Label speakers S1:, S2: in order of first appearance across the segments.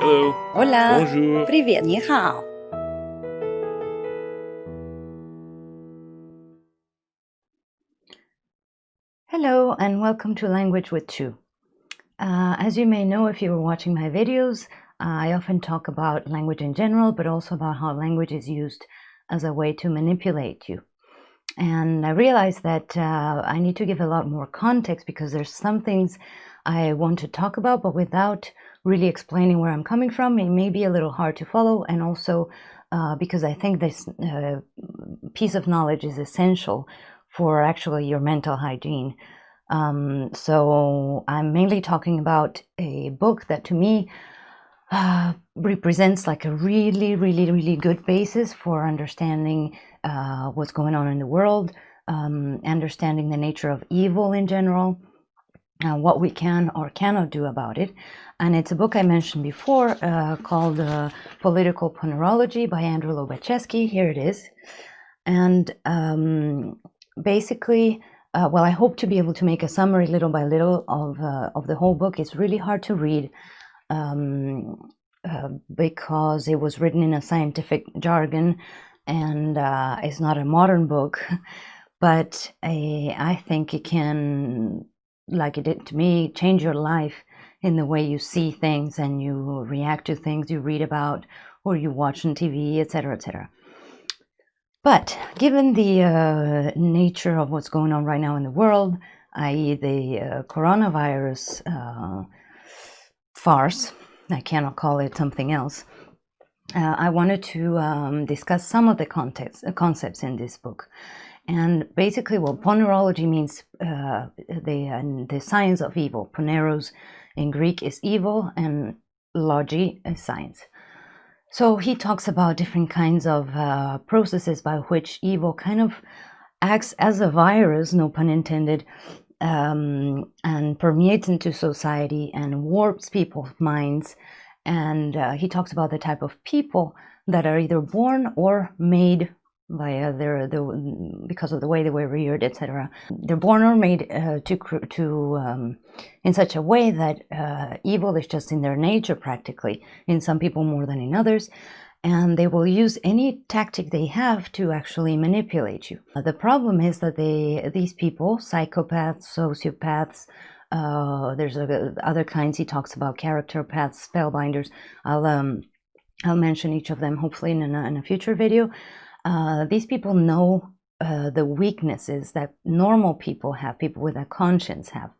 S1: Hello.
S2: Hola.
S1: Bonjour.
S2: Привет, 你好. Hello and welcome to Language with Chu. As you may know if you were watching my videos, I often talk about language in general, but also about how language is used as a way to manipulate you. And I realized that I need to give a lot more context because there's some things I want to talk about, but without really explaining where I'm coming from, it may be a little hard to follow. And also because I think this piece of knowledge is essential for actually your mental hygiene. So I'm mainly talking about a book that to me represents like a really good basis for understanding what's going on in the world, understanding the nature of evil in general, what we can or cannot do about it. And it's a book I mentioned before called Political Ponerology by Andrej Lobaczewski. Here it is. And basically, well, I hope to be able to make a summary little by little of the whole book. It's really hard to read because it was written in a scientific jargon and it's not a modern book, but I think it can, like it did to me, change your life in the way you see things and you react to things you read about or you watch on TV, etc., etc. But given the nature of what's going on right now in the world, i.e. the coronavirus farce, I cannot call it something else, I wanted to discuss some of the concepts in this book. And basically, well, ponerology means the science of evil. Poneros in Greek is evil, and logy is science. So he talks about different kinds of processes by which evil kind of acts as a virus, no pun intended, and permeates into society and warps people's minds. And he talks about the type of people that are either born or made by because of the way they were reared, etc. They're born or made in such a way that evil is just in their nature, practically. In some people more than in others. And they will use any tactic they have to actually manipulate you. The problem is that these people, psychopaths, sociopaths, there's other kinds. He talks about character paths, spellbinders. I'll mention each of them hopefully in a future video. These people know the weaknesses that normal people have, people with a conscience have.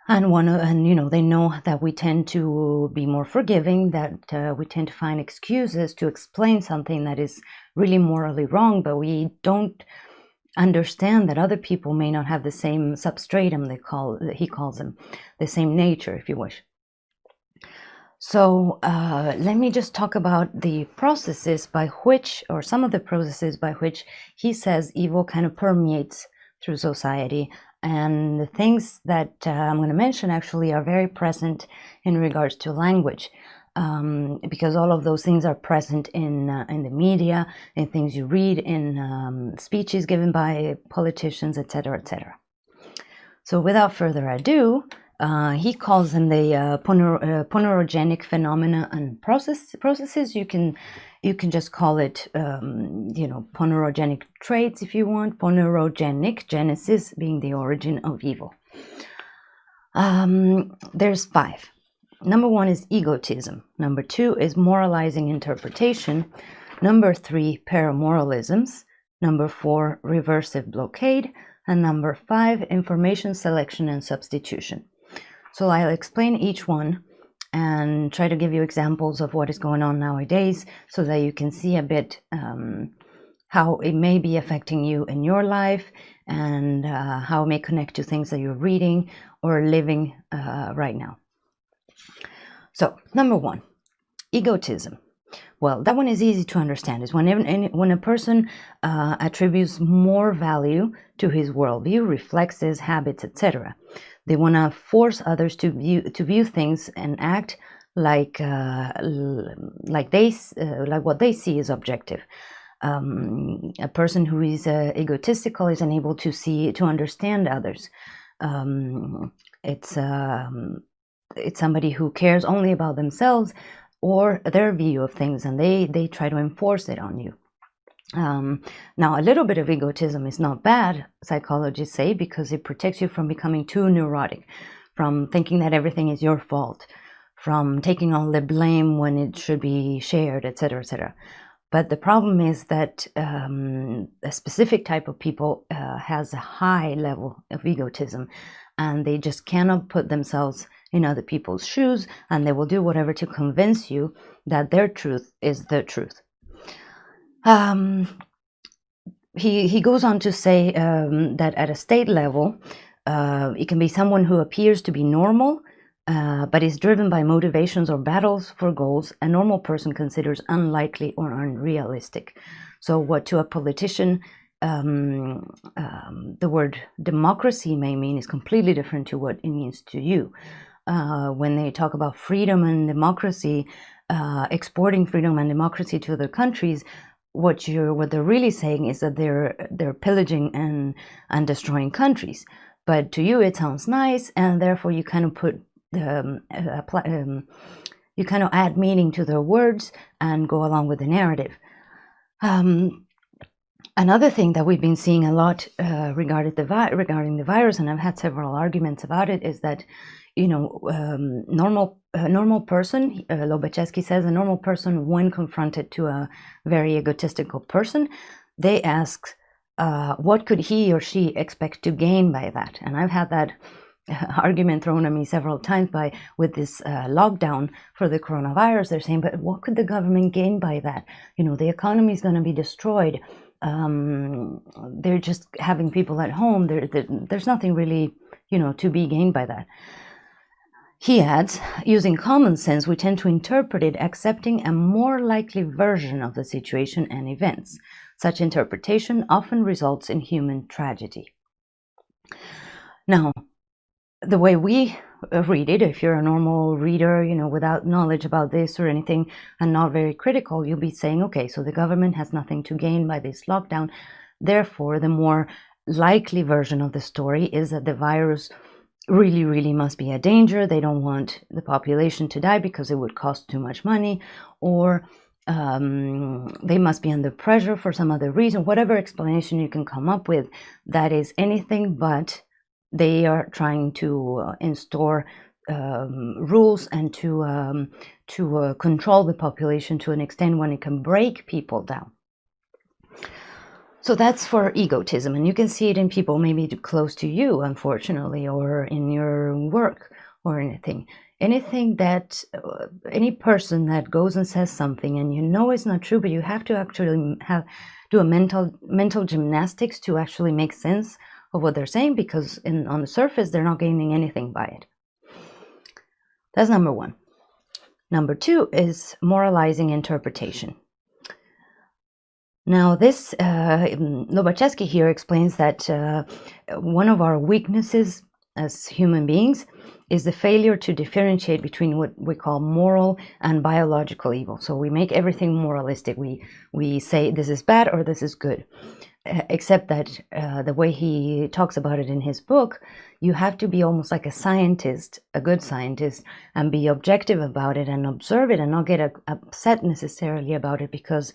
S2: And you know, they know that we tend to be more forgiving, that we tend to find excuses to explain something that is really morally wrong, but we don't understand that other people may not have the same substratum, he calls them, the same nature, if you wish. So let me just talk about the processes by which, or some of the processes by which he says evil kind of permeates through society. And the things that I'm going to mention actually are very present in regards to language, because all of those things are present in the media, in things you read, in speeches given by politicians, etc., etc. So without further ado, he calls them the ponerogenic phenomena and processes. You can just call it, you know, ponerogenic traits if you want. Ponerogenic, genesis being the origin of evil. There's 5. Number 1 is egotism. Number 2 is moralizing interpretation. Number 3, paramoralisms. Number 4, reversive blockade. And number 5, information selection and substitution. So I'll explain each one and try to give you examples of what is going on nowadays so that you can see a bit how it may be affecting you in your life and how it may connect to things that you're reading or living right now. So, number 1, egotism. Well, that one is easy to understand. It's when a person attributes more value to his worldview, reflexes, habits, etc. They want to force others to view things and act like what they see is objective. A person who is egotistical is unable to understand others. It's it's somebody who cares only about themselves or their view of things, and they try to enforce it on you. Now, a little bit of egotism is not bad, psychologists say, because it protects you from becoming too neurotic, from thinking that everything is your fault, from taking all the blame when it should be shared, etc., etc. But the problem is that a specific type of people has a high level of egotism, and they just cannot put themselves in other people's shoes, and they will do whatever to convince you that their truth is the truth. He goes on to say that at a state level, it can be someone who appears to be normal, but is driven by motivations or battles for goals a normal person considers unlikely or unrealistic. So what to a politician the word democracy may mean is completely different to what it means to you. When they talk about freedom and democracy, exporting freedom and democracy to other countries, what they're really saying is that they're pillaging and destroying countries. But to you, it sounds nice, and therefore you kind of put you kind of add meaning to their words and go along with the narrative. Another thing that we've been seeing a lot regarding the virus, and I've had several arguments about it, is that a normal person, Lobaczewski says, a normal person, when confronted to a very egotistical person, they ask, what could he or she expect to gain by that? And I've had that argument thrown at me several times with this lockdown for the coronavirus. They're saying, but what could the government gain by that? The economy is going to be destroyed. They're just having people at home. There's nothing really, to be gained by that. He adds, using common sense, we tend to interpret it accepting a more likely version of the situation and events. Such interpretation often results in human tragedy. Now, the way we read it, if you're a normal reader, without knowledge about this or anything and not very critical, you'll be saying, okay, so the government has nothing to gain by this lockdown. Therefore, the more likely version of the story is that the virus really, really must be a danger. They don't want the population to die because it would cost too much money, or they must be under pressure for some other reason. Whatever explanation you can come up with, that is anything but they are trying to instaure rules and to control the population to an extent when it can break people down. So that's for egotism, and you can see it in people maybe close to you, unfortunately, or in your work or anything. Anything that, any person that goes and says something and it's not true, but you have to actually do a mental gymnastics to actually make sense of what they're saying, because on the surface, they're not gaining anything by it. That's number one. Number two is moralizing interpretation. Now, this Lobaczewski here explains that one of our weaknesses as human beings is the failure to differentiate between what we call moral and biological evil. So we make everything moralistic. We say this is bad or this is good. Except that the way he talks about it in his book, you have to be almost like a scientist, a good scientist, and be objective about it and observe it and not get upset necessarily about it, because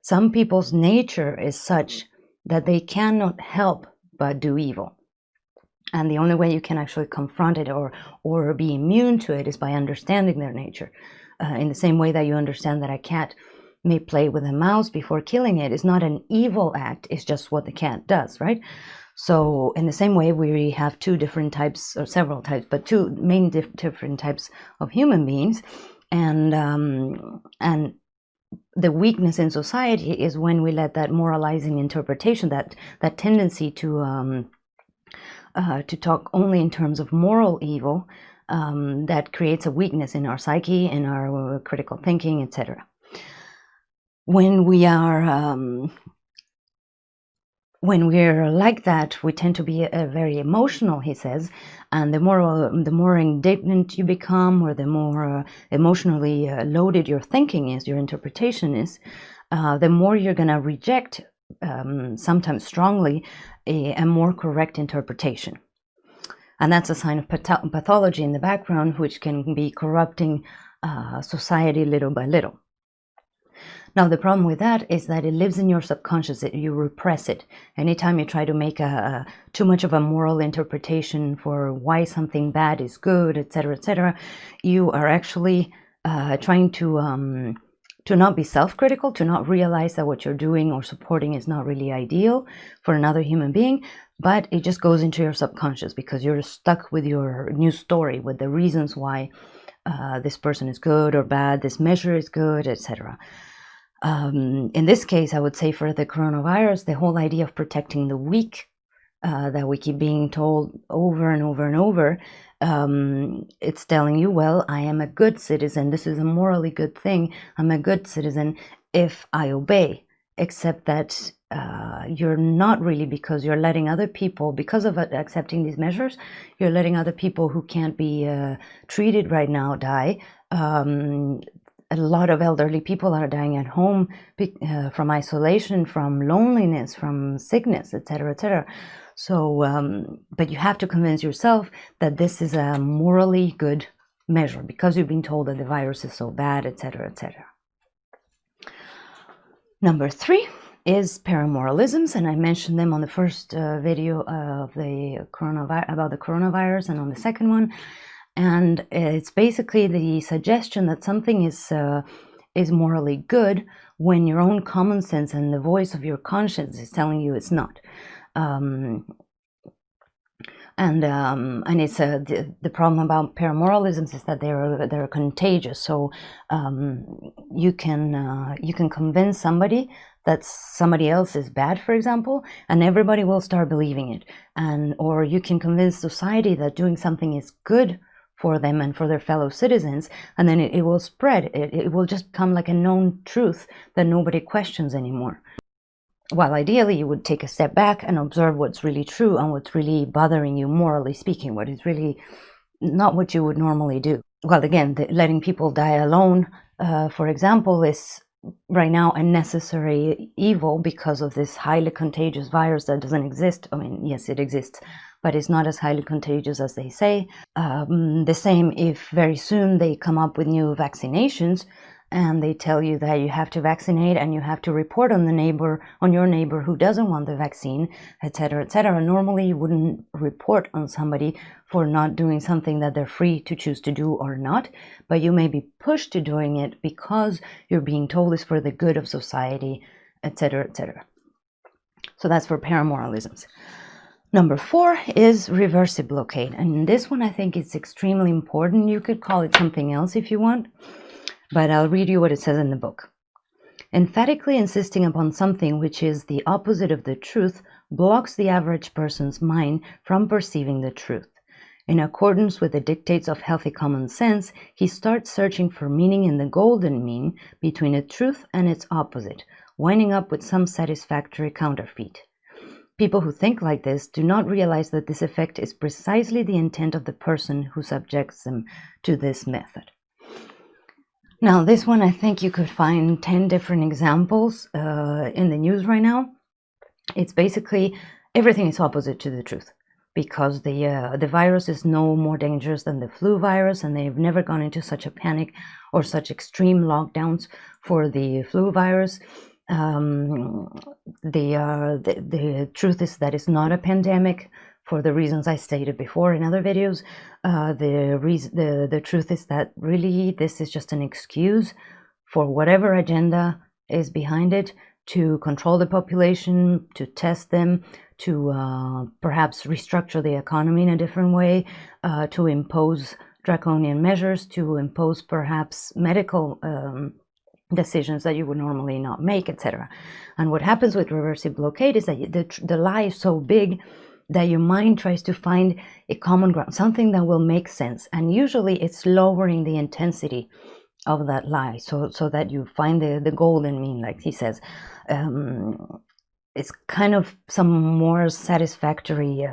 S2: some people's nature is such that they cannot help but do evil. And the only way you can actually confront it or be immune to it is by understanding their nature. In the same way that you understand that a cat may play with a mouse before killing it is not an evil act, it's just what the cat does, right? So in the same way, we have two different types, or several types, but two main different types of human beings. And the weakness in society is when we let that moralizing interpretation, that tendency to talk only in terms of moral evil, that creates a weakness in our psyche, in our critical thinking, etc. When we're like that, we tend to be very emotional, he says, and the more indignant you become, or the more emotionally loaded your thinking is, your interpretation is, the more you're going to reject, sometimes strongly, a more correct interpretation. And that's a sign of pathology in the background, which can be corrupting society little by little. Now, the problem with that is that it lives in your subconscious, you repress it. Anytime you try to make too much of a moral interpretation for why something bad is good, etc., you are actually trying to not be self-critical, to not realize that what you're doing or supporting is not really ideal for another human being, but it just goes into your subconscious because you're stuck with your new story, with the reasons why this person is good or bad, this measure is good, etc. In this case, I would say for the coronavirus, the whole idea of protecting the weak that we keep being told over and over and over, it's telling you, well, I am a good citizen. This is a morally good thing. I'm a good citizen if I obey, except that you're not really, because you're letting other people, because of accepting these measures, you're letting other people who can't be treated right now die. A lot of elderly people are dying at home from isolation, from loneliness, from sickness, etc. So, but you have to convince yourself that this is a morally good measure because you've been told that the virus is so bad, etc. Number 3 is paramoralisms, and I mentioned them on the first video of the about the coronavirus, and on the second one. And it's basically the suggestion that something is morally good when your own common sense and the voice of your conscience is telling you it's not. And it's the problem about paramoralisms is that they're contagious. So you can convince somebody that somebody else is bad, for example, and everybody will start believing it. Or you can convince society that doing something is good for them and for their fellow citizens, and then it will spread. It will just become like a known truth that nobody questions anymore. While ideally you would take a step back and observe what's really true and what's really bothering you, morally speaking, what is really not what you would normally do. Well, again, letting people die alone, for example, is right now a necessary evil because of this highly contagious virus that doesn't exist. I mean, yes, it exists, but it's not as highly contagious as they say. The same if very soon they come up with new vaccinations and they tell you that you have to vaccinate and you have to report on your neighbor who doesn't want the vaccine, etc. Normally you wouldn't report on somebody for not doing something that they're free to choose to do or not, but you may be pushed to doing it because you're being told it's for the good of society, etc. So that's for paramoralisms. Number 4 is reversible blockade, and this one I think is extremely important. You could call it something else if you want, but I'll read you what it says in the book. Emphatically insisting upon something which is the opposite of the truth blocks the average person's mind from perceiving the truth. In accordance with the dictates of healthy common sense, he starts searching for meaning in the golden mean between a truth and its opposite, winding up with some satisfactory counterfeit. People who think like this do not realize that this effect is precisely the intent of the person who subjects them to this method. Now, this one, I think you could find 10 different examples in the news right now. It's basically everything is opposite to the truth because the virus is no more dangerous than the flu virus, and they've never gone into such a panic or such extreme lockdowns for the flu virus. The truth is that it's not a pandemic for the reasons I stated before in other videos. The truth is that really this is just an excuse for whatever agenda is behind it to control the population, to test them, to perhaps restructure the economy in a different way, to impose draconian measures, to impose perhaps medical decisions that you would normally not make, etc. And what happens with reversible blockade is that the lie is so big that your mind tries to find a common ground, something that will make sense. And usually it's lowering the intensity of that lie so that you find the golden mean, like he says. It's kind of some more satisfactory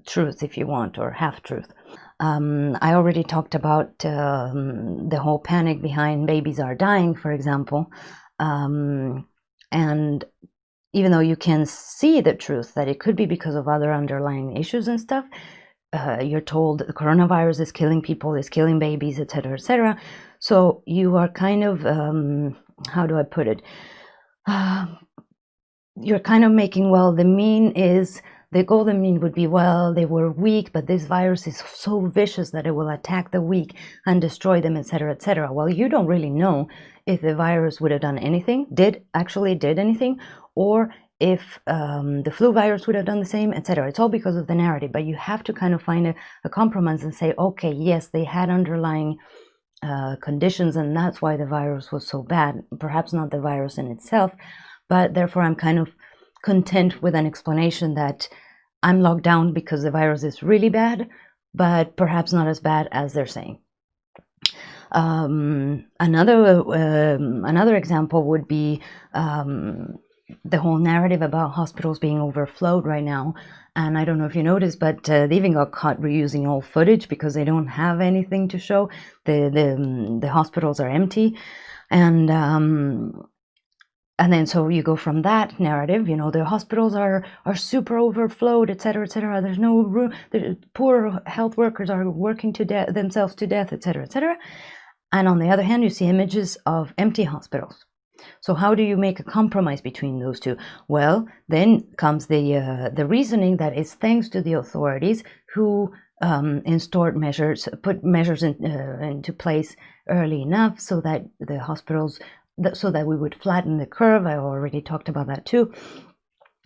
S2: truth, if you want, or half-truth. I already talked about the whole panic behind babies are dying, for example. And even though you can see the truth that it could be because of other underlying issues and stuff, you're told the coronavirus is killing people, is killing babies, etc., etc. So you are kind of, how do I put it? You're kind of making, well, the mean is, the golden mean would be, well, they were weak, but this virus is so vicious that it will attack the weak and destroy them, etc., etc. Well, you don't really know if the virus would have done anything, did anything, or if the flu virus would have done the same, etc. It's all because of the narrative, but you have to kind of find a compromise and say, okay, yes, they had underlying conditions, and that's why the virus was so bad. Perhaps not the virus in itself, but therefore I'm kind of content with an explanation that I'm locked down because the virus is really bad, but perhaps not as bad as they're saying. Another example would be the whole narrative about hospitals being overflowed right now. And I don't know if you noticed, but they even got caught reusing old footage because they don't have anything to show. The hospitals are empty, and then so you go from that narrative, the hospitals are super overflowed, etc., etc. There's no room. The poor health workers are working themselves to death, etc., etc. And on the other hand, you see images of empty hospitals. So how do you make a compromise between those two? Well, then comes the reasoning that it's thanks to the authorities who put measures into place early enough so that the hospitals, so that we would flatten the curve. I already talked about that too.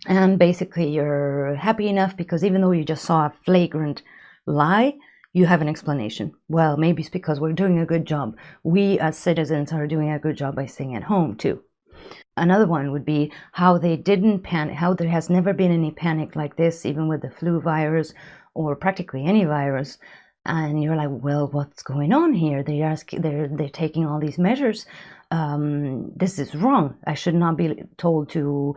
S2: And basically you're happy enough because even though you just saw a flagrant lie, you have an explanation. Well, maybe it's because we're doing a good job. We as citizens are doing a good job by staying at home too. Another one would be how they didn't panic, how there has never been any panic like this, even with the flu virus or practically any virus. And you're like, well, what's going on here? They're taking all these measures. This is wrong. I should not be told to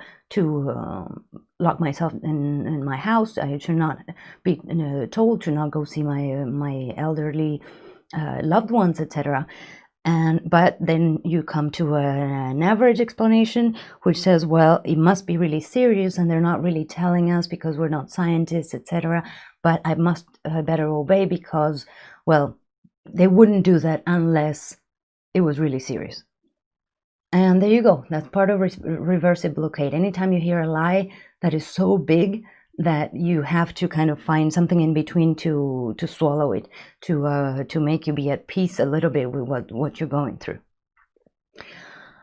S2: lock myself in my house. I should not be told to not go see my elderly loved ones, etc. But then you come to an average explanation, which says, well, it must be really serious, and they're not really telling us because we're not scientists, etc. But I better obey because, well, they wouldn't do that unless it was really serious. And there you go. That's part of reversible blockade. Anytime you hear a lie that is so big that you have to kind of find something in between to swallow it, to make you be at peace a little bit with what you're going through.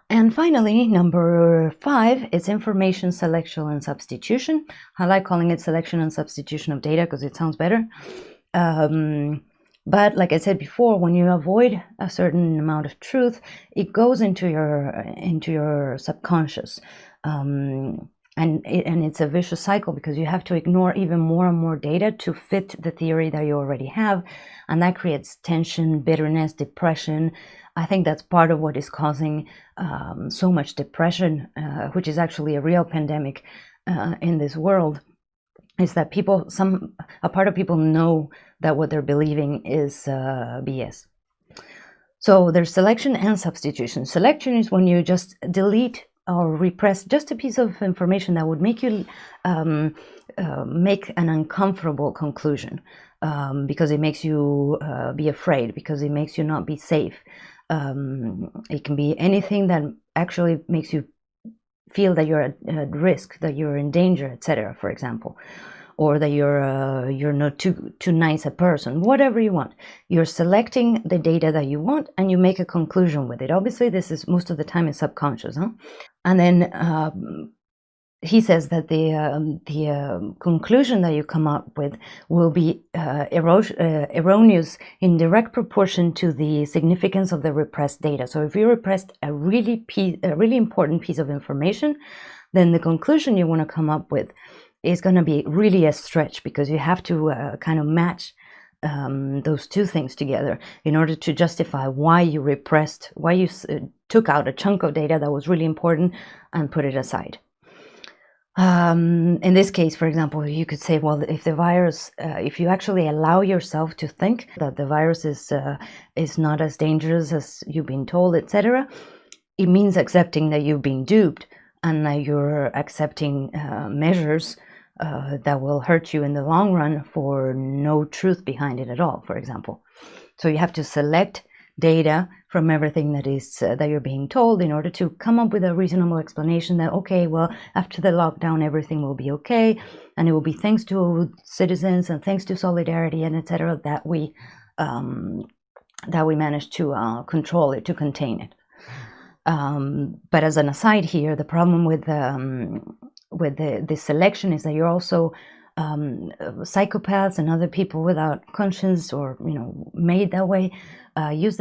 S2: And finally, number 5 is information selection and substitution. I like calling it selection and substitution of data because it sounds better. But like I said before, when you avoid a certain amount of truth, it goes into your subconscious. And it's a vicious cycle because you have to ignore even more and more data to fit the theory that you already have. And that creates tension, bitterness, depression. I think that's part of what is causing so much depression, which is actually a real pandemic in this world, is that a part of people know that what they're believing is BS. So there's selection and substitution. Selection is when you just delete or repress just a piece of information that would make you make an uncomfortable conclusion, because it makes you be afraid, because it makes you not be safe. It can be anything that actually makes you feel that you're at risk, that you're in danger, etc., for example, or that you're not too nice a person, whatever you want. You're selecting the data that you want and you make a conclusion with it. Obviously, this is most of the time is subconscious, huh? And then he says that the conclusion that you come up with will be erroneous in direct proportion to the significance of the repressed data. So if you repressed a really important piece of information, then the conclusion you want to come up with is going to be really a stretch, because you have to kind of match those two things together in order to justify why you repressed, why you took out a chunk of data that was really important and put it aside. In this case, for example, you could say, well, if the virus, if you actually allow yourself to think that the virus is not as dangerous as you've been told, etc., it means accepting that you've been duped and that you're accepting measures that will hurt you in the long run for no truth behind it at all, for example. So you have to select data from everything that is that you're being told in order to come up with a reasonable explanation that, okay, well, after the lockdown everything will be okay, and it will be thanks to citizens and thanks to solidarity and etc. that we managed to control it, to contain it. But as an aside here, the problem with the selection is that you're also psychopaths and other people without conscience, or made that way, use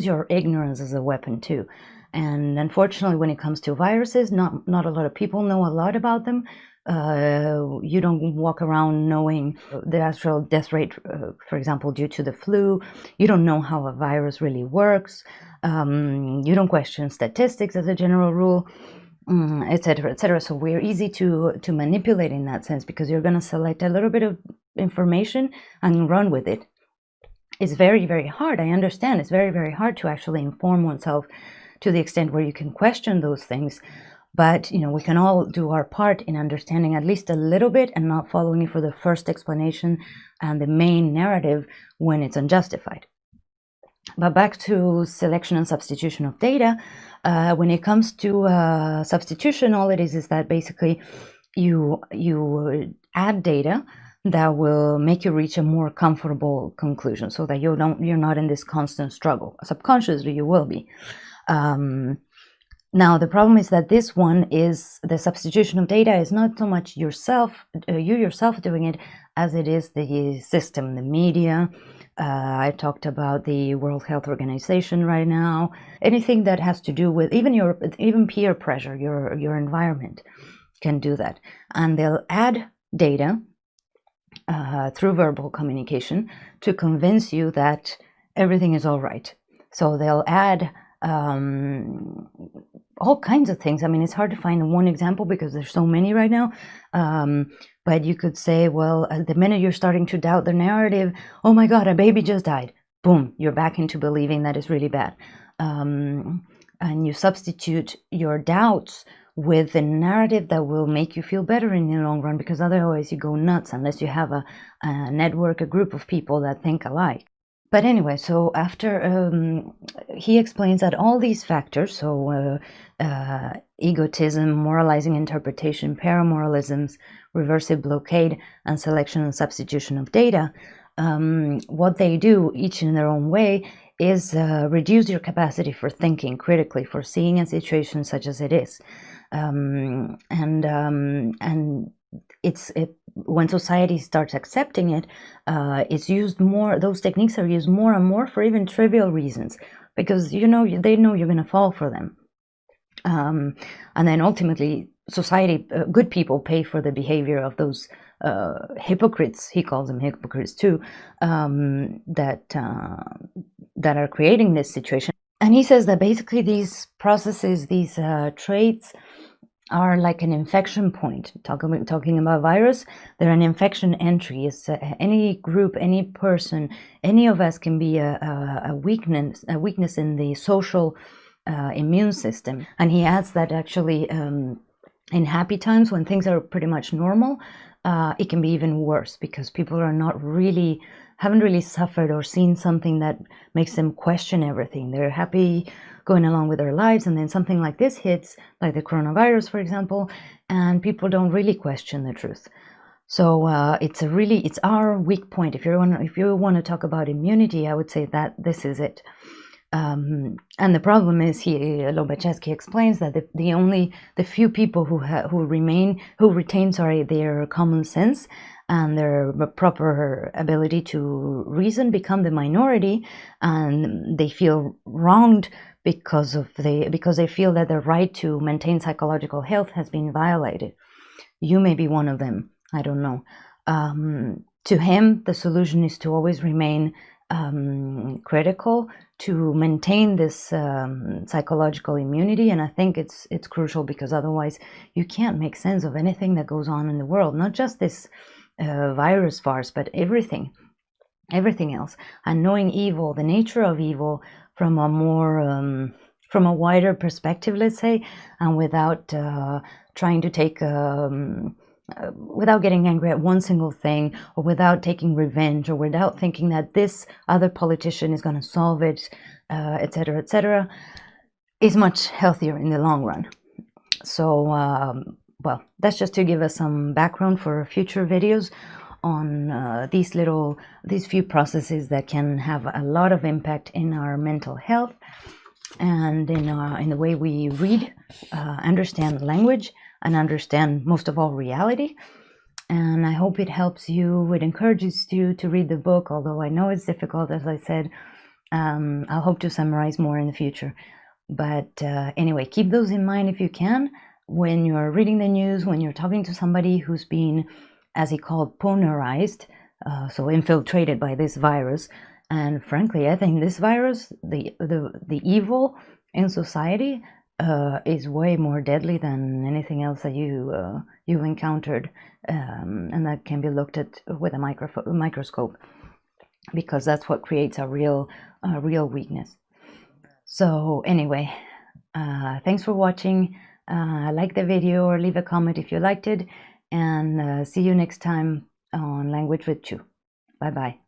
S2: your ignorance as a weapon too. And unfortunately, when it comes to viruses, not a lot of people know a lot about them. You don't walk around knowing the actual death rate, for example, due to the flu. You don't know how a virus really works. You don't question statistics as a general rule, etc., etc. So we're easy to manipulate in that sense, because you're going to select a little bit of information and run with it. It's very, very hard. I understand it's very, very hard to actually inform oneself to the extent where you can question those things. But, we can all do our part in understanding at least a little bit and not following for the first explanation and the main narrative when it's unjustified. But back to selection and substitution of data. When it comes to substitution, all it is that basically you add data that will make you reach a more comfortable conclusion, so that you're not in this constant struggle. Subconsciously, you will be. Now, the problem is that this one is the substitution of data is not so much you yourself doing it, as it is the system, the media. I talked about the World Health Organization right now. Anything that has to do with even peer pressure, your environment can do that, and they'll add data through verbal communication to convince you that everything is all right. So they'll add all kinds of things. I mean, it's hard to find one example because there's so many right now. But you could say, well, the minute you're starting to doubt the narrative, oh my God, a baby just died. Boom, you're back into believing that it's really bad. And you substitute your doubts with the narrative that will make you feel better in the long run, because otherwise you go nuts unless you have a network, a group of people that think alike. But anyway, so after he explains that all these factors, so egotism, moralizing interpretation, paramoralisms, reversible blockade, and selection and substitution of data, what they do, each in their own way, is reduce your capacity for thinking critically, for seeing a situation such as it is. When society starts accepting it, it's used more. Those techniques are used more and more for even trivial reasons, because they know you're going to fall for them, and then ultimately society, good people, pay for the behavior of those hypocrites. He calls them hypocrites too, that are creating this situation. And he says that basically these processes, these traits, are like an infection point. Talking about virus, they're an infection entry. It's any group, any person, any of us can be a weakness in the social immune system. And he adds that actually in happy times, when things are pretty much normal, it can be even worse, because people are haven't really suffered or seen something that makes them question everything. They're happy going along with their lives, and then something like this hits, like the coronavirus, for example, and people don't really question the truth. So it's our weak point. If you want to talk about immunity, I would say that this is it. And the problem is, Lobaczewski explains that the few people who retain their common sense and their proper ability to reason become the minority, and they feel wronged because they feel that their right to maintain psychological health has been violated. You may be one of them. I don't know. To him, the solution is to always remain critical, to maintain this psychological immunity. And I think it's crucial, because otherwise you can't make sense of anything that goes on in the world, not just this virus farce, but everything else. And knowing evil, the nature of evil, from a more from a wider perspective, let's say, and without trying to take without getting angry at one single thing, or without taking revenge, or without thinking that this other politician is going to solve it, etc., is much healthier in the long run. So, well, that's just to give us some background for future videos on these few processes that can have a lot of impact in our mental health and in the way we read, understand language, and understand most of all reality. And I hope it helps you. It encourages you to read the book, although I know it's difficult, as I said. I'll hope to summarize more in the future. But anyway, keep those in mind if you can when you're reading the news, when you're talking to somebody who's been, as he called, ponerized, so infiltrated by this virus. And frankly, I think this virus, the evil in society, is way more deadly than anything else that you've encountered, and that can be looked at with a microscope, because that's what creates a real weakness. So anyway, thanks for watching. Like the video or leave a comment if you liked it, and see you next time on Language with Chu. Bye bye.